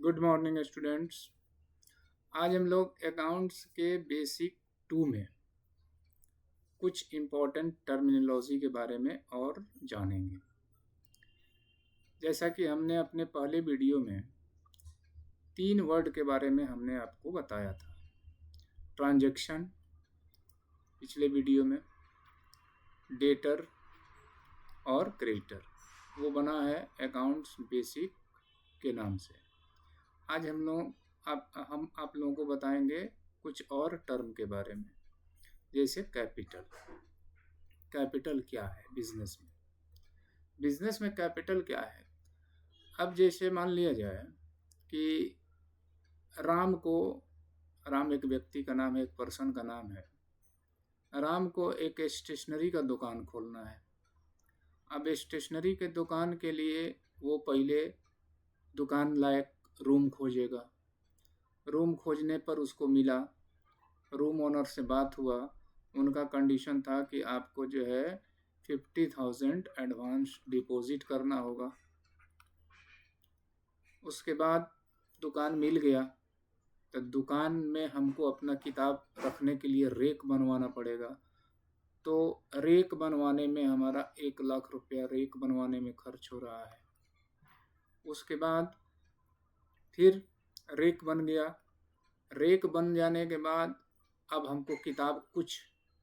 Good morning students. आज हम लोग अकाउंट्स के बेसिक 2 में कुछ इम्पोर्टेंट टर्मिनोलॉजी के बारे में और जानेंगे। जैसा कि हमने अपने पहले वीडियो में 3 वर्ड के बारे में हमने आपको बताया था। ट्रांजैक्शन पिछले वीडियो में, डेटर और क्रेडिटर, वो बना है अकाउंट्स बेसिक के नाम से। आज हम आप लोगों को बताएंगे कुछ और टर्म के बारे में, जैसे कैपिटल। कैपिटल क्या है बिजनेस में? बिजनेस में कैपिटल क्या है? अब जैसे मान लिया जाए कि राम एक व्यक्ति का नाम है, एक पर्सन का नाम है। राम को एक स्टेशनरी का दुकान खोलना है। अब स्टेशनरी के दुकान के लिए वो पहले दुकान लायक रूम खोजेगा। रूम खोजने पर उसको मिला, रूम ओनर से बात हुआ। उनका कंडीशन था कि आपको जो है 50,000 एडवांस डिपॉजिट करना होगा। उसके बाद दुकान मिल गया तो दुकान में हमको अपना किताब रखने के लिए रेक बनवाना पड़ेगा। तो रेक बनवाने में हमारा 1 लाख रुपया रेक बनवाने में खर्च हो रहा है। उसके बाद फिर रेक बन गया। रेक बन जाने के बाद अब हमको किताब कुछ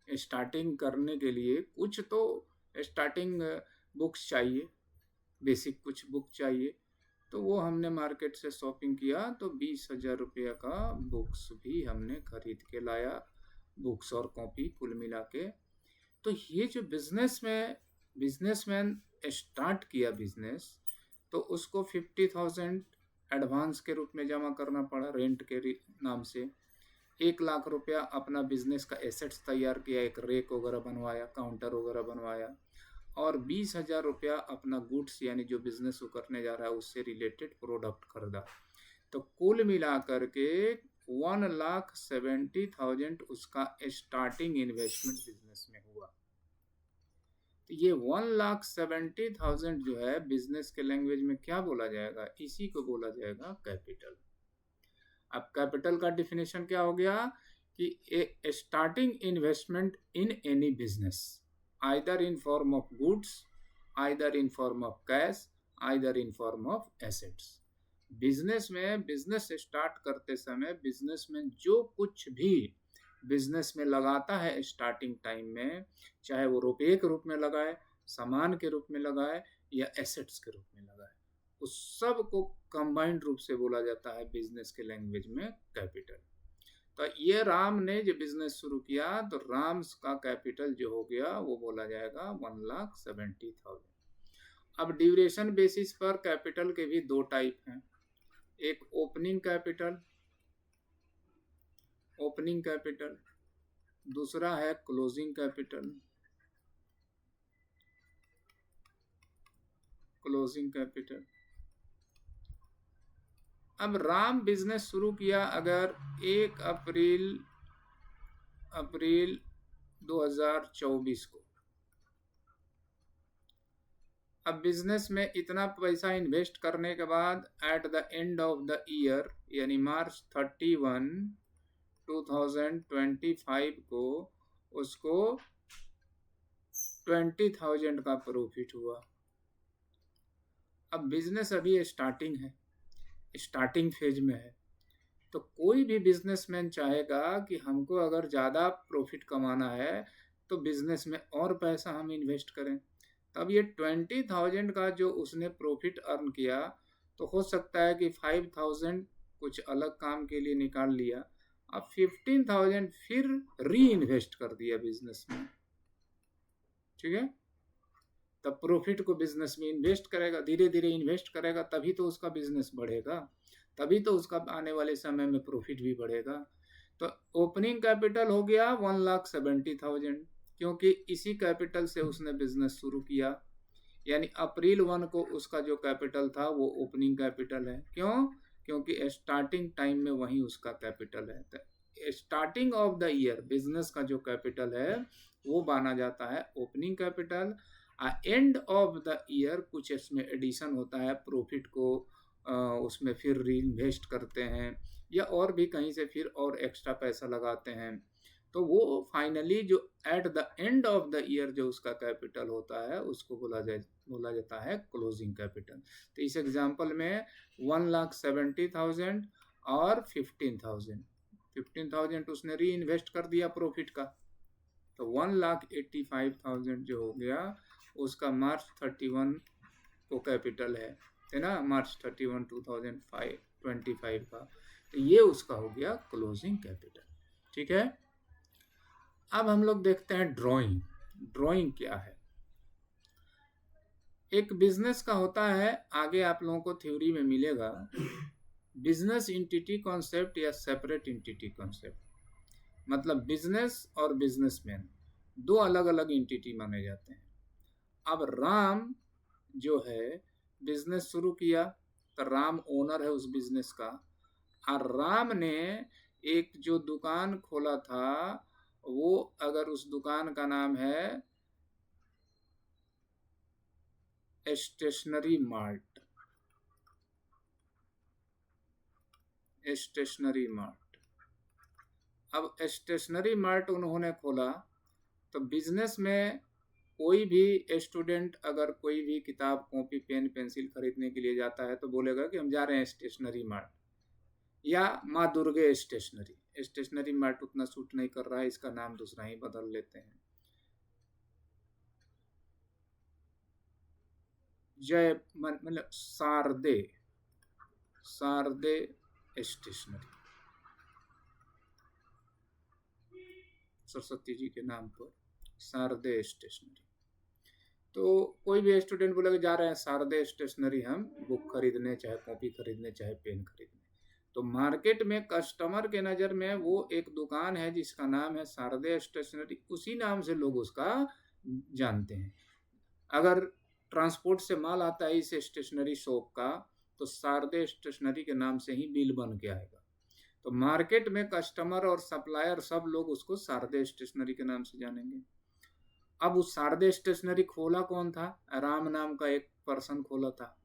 स्टार्टिंग करने के लिए कुछ तो स्टार्टिंग बुक्स चाहिए, बेसिक कुछ बुक चाहिए। तो वो हमने मार्केट से शॉपिंग किया तो 20,000 रुपया का बुक्स भी हमने खरीद के लाया, बुक्स और कॉपी कुल मिला के। तो ये जो बिजनेसमैन स्टार्ट किया बिजनेस, तो उसको 50,000 एडवांस के रूप में जमा करना पड़ा रेंट के नाम से। 1 लाख रुपया अपना बिजनेस का एसेट्स तैयार किया, एक रेक वगैरह बनवाया, काउंटर वगैरह बनवाया, और 20,000 रुपया अपना गुड्स यानी जो बिजनेस वो करने जा रहा है उससे रिलेटेड प्रोडक्ट खरीदा। तो कुल मिला करके 1,70,000 उसका स्टार्टिंग इन्वेस्टमेंट बिजनेस में हुआ। तो ये 1,70,000 जो है बिजनेस के लैंग्वेज में क्या बोला जाएगा? इसी को बोला जाएगा कैपिटल। अब कैपिटल का डिफिनेशन क्या हो गया कि a starting investment in any business, either in form of goods, either in form of cash, either in form of assets. Business में बिजनेस स्टार्ट करते समय बिजनेस में जो कुछ भी बिजनेस में लगाता है स्टार्टिंग टाइम में, चाहे वो रुपये के रूप में लगाए, सामान के रूप में लगाए या एसेट्स के रूप में लगाए, उस सब को कंबाइंड रूप से बोला जाता है बिजनेस के लैंग्वेज में कैपिटल। तो ये राम ने जो बिजनेस शुरू किया तो राम का कैपिटल जो हो गया वो बोला जाएगा 1,70,000। अब ड्यूरेशन बेसिस पर कैपिटल के भी 2 टाइप हैं। एक ओपनिंग कैपिटल, दूसरा है क्लोजिंग कैपिटल। अब राम बिजनेस शुरू किया अगर 1 अप्रैल 2024 को। अब बिजनेस में इतना पैसा इन्वेस्ट करने के बाद at the end of the year यानी मार्च 31, 2025 को उसको 20,000 का प्रॉफिट हुआ। अब बिजनेस अभी स्टार्टिंग है, स्टार्टिंग फेज में है। तो कोई भी बिजनेसमैन चाहेगा कि हमको अगर ज़्यादा प्रॉफिट कमाना है तो बिजनेस में और पैसा हम इन्वेस्ट करें। तब ये 20,000 का जो उसने प्रॉफिट अर्न किया तो हो सकता है कि 5,000 कुछ अलग काम के लिए निकाल लिया, अब 15,000 फिर री इन्वेस्ट कर दिया बिजनेस में। ठीक है, तब प्रॉफिट को बिजनेस में इन्वेस्ट करेगा, धीरे धीरे इन्वेस्ट करेगा, तभी तो उसका बिजनेस बढ़ेगा, तभी तो उसका आने वाले समय में प्रॉफिट भी बढ़ेगा। तो ओपनिंग कैपिटल हो गया 1,70,000, क्योंकि इसी कैपिटल से उसने बिजनेस शुरू किया। यानी अप्रैल 1 को उसका जो कैपिटल था वो ओपनिंग कैपिटल है। क्यों? क्योंकि स्टार्टिंग टाइम में वही उसका कैपिटल है। तो starting of the year business का जो कैपिटल है वो माना जाता है opening capital. End of the year कुछ इसमें एडिशन होता है प्रॉफिट को उसमें फिर री इन्वेस्ट करते हैं या और भी कहीं से फिर और एक्स्ट्रा पैसा लगाते हैं, तो वो फाइनली जो at the end of the year जो उसका कैपिटल होता है उसको बोला जाता है क्लोजिंग कैपिटल। तो इस एग्जांपल में 1,70,000 और 15,000 उसने री इन्वेस्ट कर दिया प्रॉफिट का, तो 1,85,000 जो हो गया उसका मार्च 31 को कैपिटल है ना, मार्च 31 2025 का, तो ये उसका हो गया क्लोजिंग कैपिटल। ठीक है, अब हम लोग देखते हैं ड्राइंग। ड्राइंग क्या है? एक बिजनेस का होता है, आगे आप लोगों को थ्योरी में मिलेगा, बिजनेस इंटिटी कॉन्सेप्ट या सेपरेट इंटिटी कॉन्सेप्ट। मतलब बिजनेस और बिजनेसमैन दो अलग अलग इंटिटी माने जाते हैं। अब राम जो है बिजनेस शुरू किया, तो राम ओनर है उस बिजनेस का, और राम ने एक जो दुकान खोला था, वो अगर उस दुकान का नाम है स्टेशनरी मार्ट, स्टेशनरी मार्ट। अब स्टेशनरी मार्ट उन्होंने खोला, तो बिजनेस में कोई भी स्टूडेंट अगर कोई भी किताब कॉपी पेन पेंसिल खरीदने के लिए जाता है तो बोलेगा कि हम जा रहे हैं स्टेशनरी मार्ट, या माँ दुर्गे स्टेशनरी। स्टेशनरी मार्ट उतना सूट नहीं कर रहा है, इसका नाम दूसरा ही बदल लेते हैं, जय मतलब शारदे स्टेशनरी, सरस्वती जी के नाम पर शारदे स्टेशनरी। तो कोई भी स्टूडेंट बोलेगा जा रहे हैं शारदे स्टेशनरी हम बुक खरीदने, चाहे कॉपी खरीदने, चाहे पेन खरीदने। तो मार्केट में कस्टमर के नज़र में वो एक दुकान है जिसका नाम है शारदे स्टेशनरी, उसी नाम से लोग उसका जानते हैं। अगर ट्रांसपोर्ट से माल आता है इस स्टेशनरी शॉप का, तो शारदे स्टेशनरी के नाम से ही बिल बन के आएगा। तो मार्केट में कस्टमर और सप्लायर सब लोग उसको शारदे स्टेशनरी के नाम से जानेंगे। अब उस शारदे स्टेशनरी खोला कौन था? राम नाम का एक पर्सन खोला था,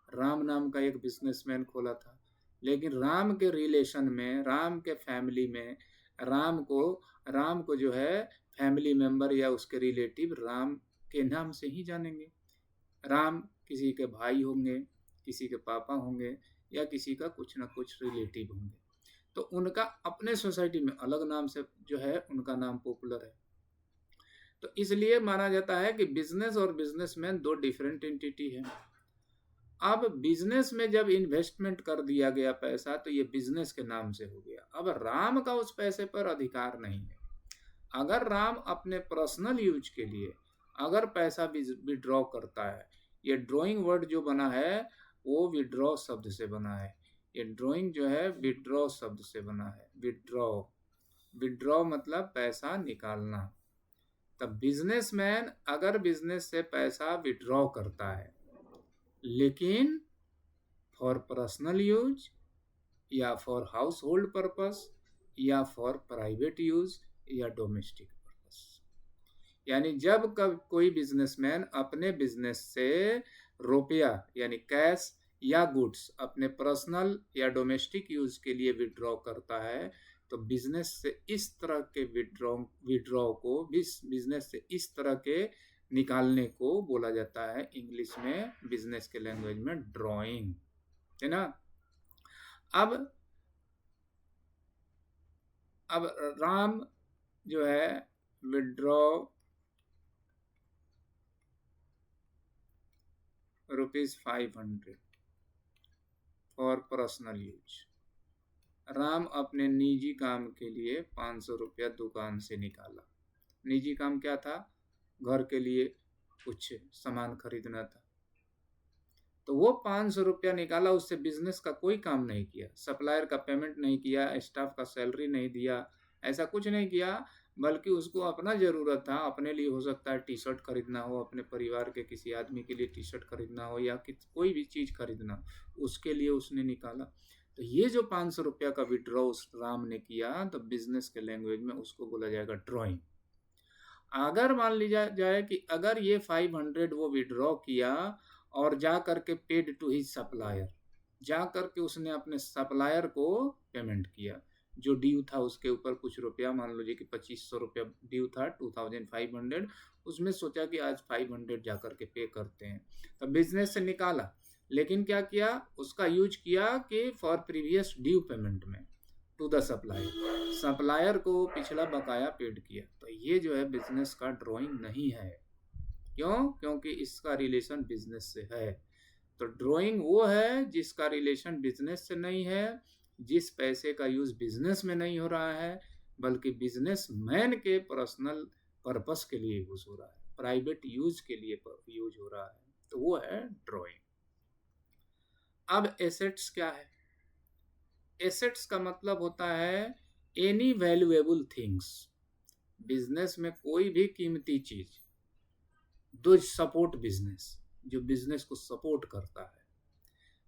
राम नाम का एक बिजनेसमैन खोला था। लेकिन राम के रिलेशन में, राम के फैमिली में, राम को जो है फैमिली मेंबर या उसके रिलेटिव राम के नाम से ही जानेंगे। राम किसी के भाई होंगे, किसी के पापा होंगे, या किसी का कुछ ना कुछ रिलेटिव होंगे, तो उनका अपने सोसाइटी में अलग नाम से जो है उनका नाम पॉपुलर है। तो इसलिए माना जाता है कि बिजनेस और बिजनेसमैन दो डिफरेंट एंटिटी है। अब बिजनेस में जब इन्वेस्टमेंट कर दिया गया पैसा, तो ये बिजनेस के नाम से हो गया। अब राम का उस पैसे पर अधिकार नहीं है। अगर राम अपने पर्सनल यूज के लिए अगर पैसा विड्रॉ करता है, ये ड्राइंग वर्ड जो बना है वो विड्रॉ शब्द से बना है। ये ड्राइंग जो है विड्रॉ शब्द से बना है। विड्रॉ मतलब पैसा निकालना। तब बिजनेसमैन अगर बिजनेस से पैसा विड्रॉ करता है, लेकिन फॉर पर्सनल यूज या फॉर हाउस होल्ड पर्पस या फॉर प्राइवेट यूज या डोमेस्टिक पर्पस, यानी जब कब कोई बिजनेसमैन अपने बिजनेस से रुपया यानी कैश या गुड्स अपने पर्सनल या डोमेस्टिक यूज के लिए विड्रॉ करता है, तो बिजनेस से इस तरह के विड्रॉ को, बिजनेस से इस तरह के निकालने को बोला जाता है इंग्लिश में, बिजनेस के लैंग्वेज में ड्राइंग, है ना। अब राम जो है withdraw ₹500 for personal use. Ram अपने निजी काम के लिए 500 रुपया दुकान से निकाला। निजी काम क्या था? घर के लिए कुछ सामान खरीदना था। तो वो 500 रुपया निकाला, उससे बिजनेस का कोई काम नहीं किया, सप्लायर का पेमेंट नहीं किया, स्टाफ का सैलरी नहीं दिया, ऐसा कुछ नहीं किया, बल्कि उसको अपना ज़रूरत था, अपने लिए हो सकता है टी शर्ट खरीदना हो, अपने परिवार के किसी आदमी के लिए टी शर्ट खरीदना हो, या कोई भी चीज़ खरीदना, उसके लिए उसने निकाला। तो ये जो 500 रुपया का विड्रॉ उस राम ने किया, तो बिजनेस के लैंग्वेज में उसको बोला जाएगा ड्रॉइंग। अगर मान लिया जाए कि अगर ये 500 वो विड्रॉ किया और जा करके पेड टू हिज सप्लायर, जा करके उसने अपने सप्लायर को पेमेंट किया, जो ड्यू था उसके ऊपर कुछ रुपया, मान लीजिए कि 2500 रुपया ड्यू था, 2500, उसमें सोचा कि आज 500 जा करके पे करते हैं, तो बिजनेस से निकाला, लेकिन क्या किया, उसका यूज किया कि फॉर प्रीवियस ड्यू पेमेंट में टू द सप्लायर, सप्लायर को पिछला बकाया पेड किया। तो ये जो है बिजनेस का ड्राइंग नहीं है। क्यों? क्योंकि इसका रिलेशन बिजनेस से है। तो ड्राइंग वो है जिसका रिलेशन बिजनेस से नहीं है, जिस पैसे का यूज बिजनेस में नहीं हो रहा है, बल्कि बिजनेस मैन के पर्सनल पर्पस के लिए यूज हो रहा है, प्राइवेट यूज के लिए यूज हो रहा है, तो वो है ड्राइंग। अब एसेट्स क्या है? एसेट्स का मतलब होता है एनी वैल्यूएबल थिंग्स, बिजनेस में कोई भी कीमती चीज दो सपोर्ट बिजनेस, जो बिजनेस को सपोर्ट करता है,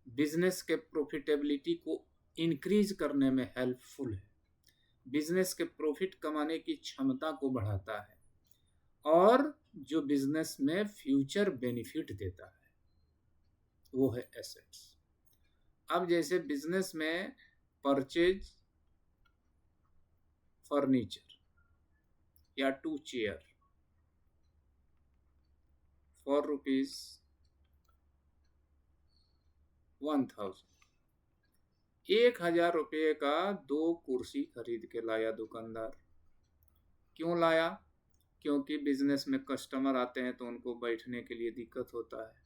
बिजनेस के प्रॉफिटेबिलिटी को इंक्रीज करने में हेल्पफुल है, बिजनेस के प्रॉफिट कमाने की क्षमता को बढ़ाता है, और जो बिजनेस में फ्यूचर बेनिफिट देता है, वो है एसेट्स। अब जैसे बिजनेस में परचेज फर्नीचर या 2 चेयर फॉर रुपीज 1000, 1000 रुपये का 2 कुर्सी खरीद के लाया दुकानदार। क्यों लाया? क्योंकि बिजनेस में कस्टमर आते हैं तो उनको बैठने के लिए दिक्कत होता है,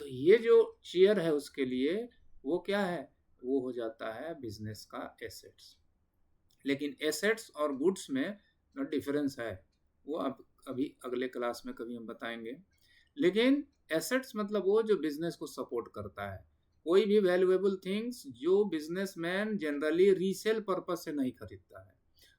तो ये जो चेयर है उसके लिए वो क्या है, वो हो जाता है बिजनेस का एसेट्स। लेकिन एसेट्स और गुड्स में डिफरेंस है, वो अब अभी अगले क्लास में कभी हम बताएंगे। लेकिन एसेट्स मतलब वो जो बिजनेस को सपोर्ट करता है, कोई भी वैल्यूएबल थिंग्स जो बिजनेसमैन जनरली रीसेल पर्पस से नहीं खरीदता है,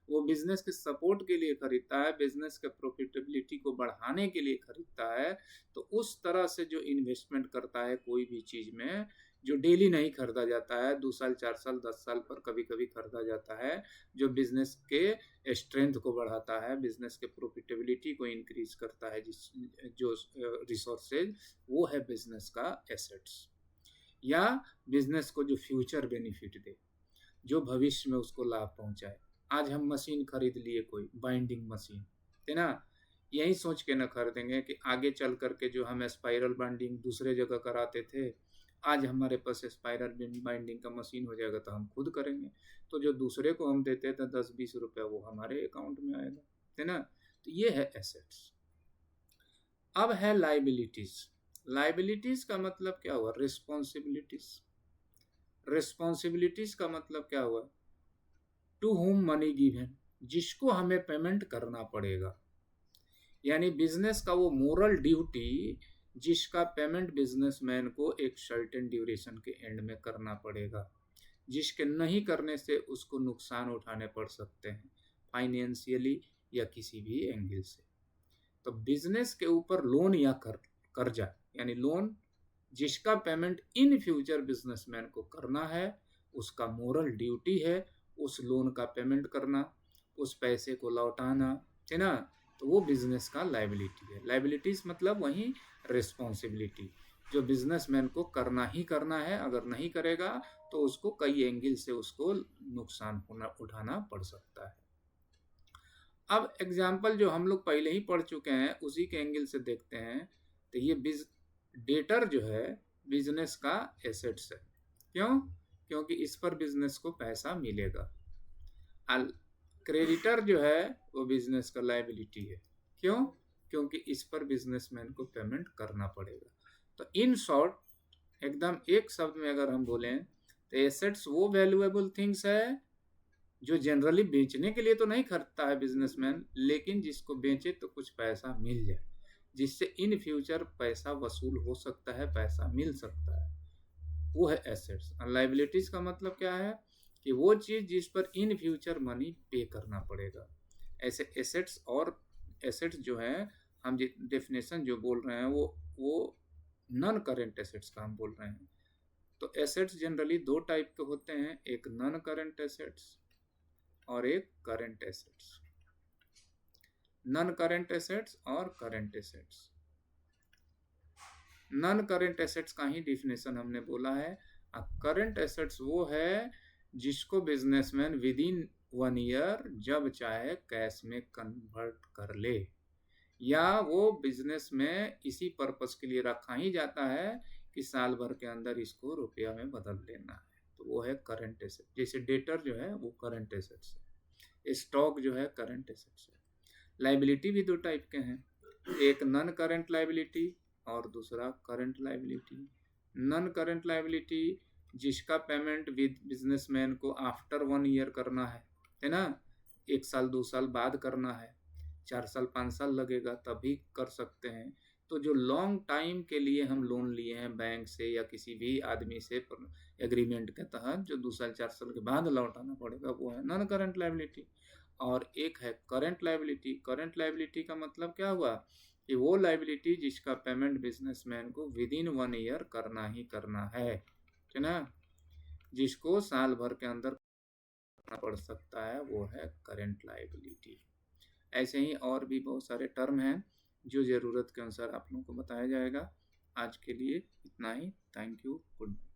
वो बिजनेस के सपोर्ट के लिए खरीदता है, बिजनेस के प्रॉफिटेबिलिटी को बढ़ाने के लिए खरीदता है। तो उस तरह से जो इन्वेस्टमेंट करता है कोई भी चीज में, जो डेली नहीं खरीदा जाता है, 2 साल 4 साल 10 साल पर कभी कभी खरीदा जाता है, जो बिजनेस के स्ट्रेंथ को बढ़ाता है, बिजनेस के प्रॉफिटेबिलिटी को इंक्रीज करता है, जिस जो रिसोर्सेज, वो है बिजनेस का एसेट्स। या बिजनेस को जो फ्यूचर बेनिफिट दे, जो भविष्य में उसको लाभ पहुंचाए। आज हम मशीन खरीद लिए, कोई बाइंडिंग मशीन है ना, यही सोच के न खरीदेंगे कि आगे चल करके जो हम स्पाइरल बाइंडिंग दूसरे जगह कराते थे, आज हमारे पास स्पाइरल बाइंडिंग का मशीन हो जाएगा तो हम खुद करेंगे, तो जो दूसरे को हम देते थे 10-20 रुपया, वो हमारे अकाउंट में आएगा, है ना। तो ये है एसेट्स। अब है लाइबिलिटीज। लाइबिलिटीज का मतलब क्या हुआ? रिस्पॉन्सिबिलिटीज। रिस्पॉन्सिबिलिटीज का मतलब क्या हुआ? टू हुम मनी गिवन, जिसको हमें पेमेंट करना पड़ेगा, यानी बिजनेस का वो मोरल ड्यूटी जिसका पेमेंट बिजनेसमैन को एक सर्टेन ड्यूरेशन के एंड में करना पड़ेगा, जिसके नहीं करने से उसको नुकसान उठाने पड़ सकते हैं, फाइनेंशियली या किसी भी एंगल से। तो बिजनेस के ऊपर लोन या कर्जा, यानी लोन जिसका पेमेंट इन फ्यूचर बिजनेसमैन को करना है, उसका मोरल ड्यूटी है उस लोन का पेमेंट करना, उस पैसे को लौटाना, है ना। तो वो बिजनेस का लाइबिलिटी है। लाइबिलिटीज मतलब वही रिस्पॉन्सिबिलिटी, जो बिजनेसमैन को करना ही करना है, अगर नहीं करेगा तो उसको कई एंगल से उसको नुकसान उठाना पड़ सकता है। अब एग्जाम्पल जो हम लोग पहले ही पढ़ चुके हैं उसी के एंगल से देखते हैं। तो ये डेटर जो है बिजनेस का एसेट्स है। क्यों? क्योंकि इस पर बिजनेस को पैसा मिलेगा। क्रेडिटर जो है वो बिजनेस का लायबिलिटी है। क्यों? क्योंकि इस पर बिजनेसमैन को पेमेंट करना पड़ेगा। तो इन शॉर्ट एकदम एक शब्द में अगर हम बोलें तो एसेट्स वो वैल्यूएबल थिंग्स है जो जनरली बेचने के लिए तो नहीं खरीदता है बिजनेसमैन, लेकिन जिसको बेचे तो कुछ पैसा मिल जाए, जिससे इन फ्यूचर पैसा वसूल हो सकता है, पैसा मिल सकता है, वो है एसेट्स। लायबिलिटीज का मतलब क्या है कि वो चीज जिस पर इन फ्यूचर मनी पे करना पड़ेगा। ऐसे एसेट्स और एसेट्स जो है हम डेफिनेशन जो बोल रहे हैं वो नॉन करेंट एसेट्स का हम बोल रहे हैं। तो एसेट्स जनरली दो टाइप के होते हैं, एक नॉन करेंट एसेट्स और एक current assets. Non current assets और current assets. Non current assets का ही डिफिनेशन हमने बोला है, करंट एसेट्स वो है जिसको बिजनेसमैन विद इन 1 ईयर जब चाहे कैश में कन्वर्ट कर ले, या वो बिजनेस में इसी पर्पस के लिए रखा ही जाता है कि साल भर के अंदर इसको रुपया में बदल लेना है, तो वो है करंट एसेट। जैसे डेटर जो है वो करंट एसेट्स है, स्टॉक जो है करंट एसेट्स है। लाइबिलिटी भी दो टाइप के हैं, एक नॉन करंट लाइबिलिटी और दूसरा current liability. Non current liability जिसका पेमेंट विद बिजनेसमैन को आफ्टर 1 ईयर करना है ना, 1 साल 2 साल बाद करना है, 4 साल 5 साल लगेगा तभी कर सकते हैं। तो जो लॉन्ग टाइम के लिए हम लोन लिए हैं बैंक से या किसी भी आदमी से एग्रीमेंट के तहत, जो 2 साल 4 साल के बाद लौटाना पड़ेगा, वो है नॉन करंट लाइबिलिटी। और एक है करंट लाइबिलिटी। करंट लाइबिलिटी का मतलब क्या हुआ कि वो लाइबिलिटी जिसका पेमेंट बिजनेसमैन को विद इन 1 ईयर करना ही करना है ना, जिसको साल भर के अंदर करना पड़ सकता है, वो है करंट लाइबिलिटी। ऐसे ही और भी बहुत सारे टर्म हैं जो ज़रूरत के अनुसार आप लोगों को बताया जाएगा। आज के लिए इतना ही। Thank you. Good night.